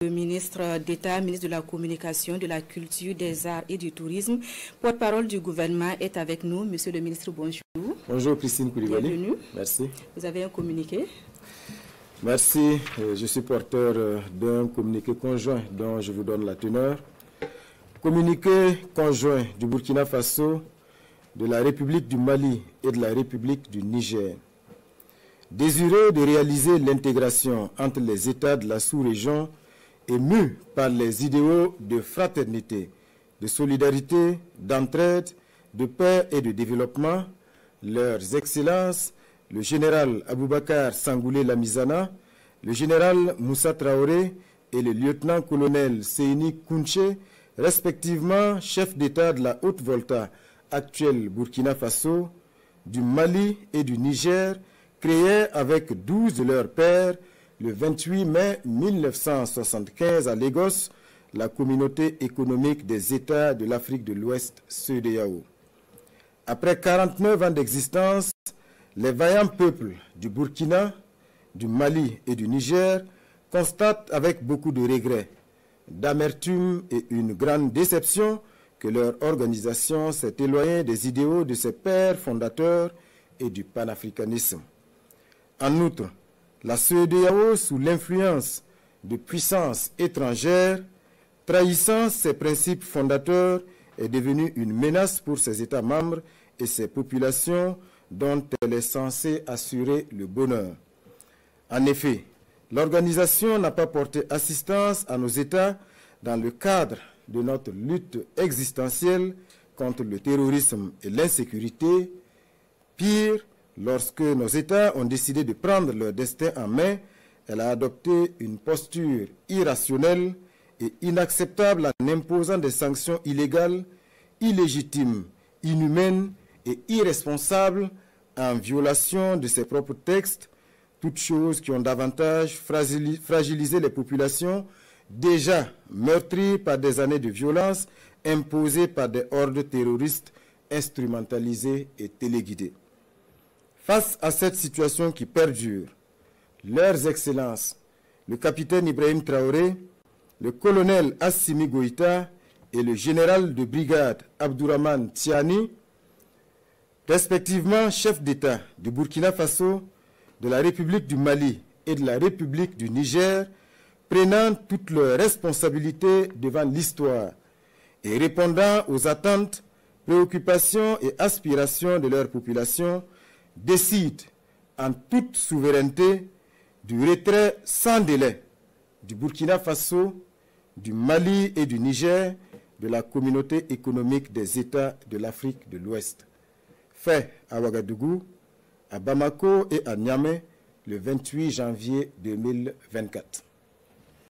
Le ministre d'État, ministre de la Communication, de la Culture, des Arts et du Tourisme, porte-parole du gouvernement, est avec nous. Monsieur le ministre, bonjour. Bonjour Christine Koulibaly. Bienvenue. Merci. Vous avez un communiqué. Merci. Je suis porteur d'un communiqué conjoint dont je vous donne la teneur. Communiqué conjoint du Burkina Faso, de la République du Mali et de la République du Niger. Désireux de réaliser l'intégration entre les États de la sous-région et mus par les idéaux de fraternité, de solidarité, d'entraide, de paix et de développement, leurs excellences, le général Aboubakar Sangoulé Lamizana, le général Moussa Traoré et le lieutenant-colonel Seyni Kounché, respectivement chefs d'État de la Haute-Volta, actuelle Burkina Faso, du Mali et du Niger, créés avec 12 de leurs pairs le 28 mai 1975 à Lagos, la communauté économique des États de l'Afrique de l'Ouest, CEDEAO. Après 49 ans d'existence, les vaillants peuples du Burkina, du Mali et du Niger constatent avec beaucoup de regrets, d'amertume et une grande déception que leur organisation s'est éloignée des idéaux de ses pères fondateurs et du panafricanisme. En outre, la CEDEAO, sous l'influence de puissances étrangères, trahissant ses principes fondateurs, est devenue une menace pour ses États membres et ses populations dont elle est censée assurer le bonheur. En effet, l'organisation n'a pas porté assistance à nos États dans le cadre de notre lutte existentielle contre le terrorisme et l'insécurité. Pire, lorsque nos États ont décidé de prendre leur destin en main, elle a adopté une posture irrationnelle et inacceptable en imposant des sanctions illégales, illégitimes, inhumaines et irresponsables en violation de ses propres textes, toutes choses qui ont davantage fragilisé les populations déjà meurtries par des années de violence imposées par des hordes terroristes instrumentalisées et téléguidées. Face à cette situation qui perdure, leurs excellences, le capitaine Ibrahim Traoré, le colonel Assimi Goïta et le général de brigade Abdourahmane Tiani, respectivement chefs d'État du Burkina Faso, de la République du Mali et de la République du Niger, prenant toutes leurs responsabilités devant l'histoire et répondant aux attentes, préoccupations et aspirations de leur population, décide en toute souveraineté du retrait sans délai du Burkina Faso, du Mali et du Niger de la communauté économique des États de l'Afrique de l'Ouest. Fait à Ouagadougou, à Bamako et à Niamey le 28 janvier 2024.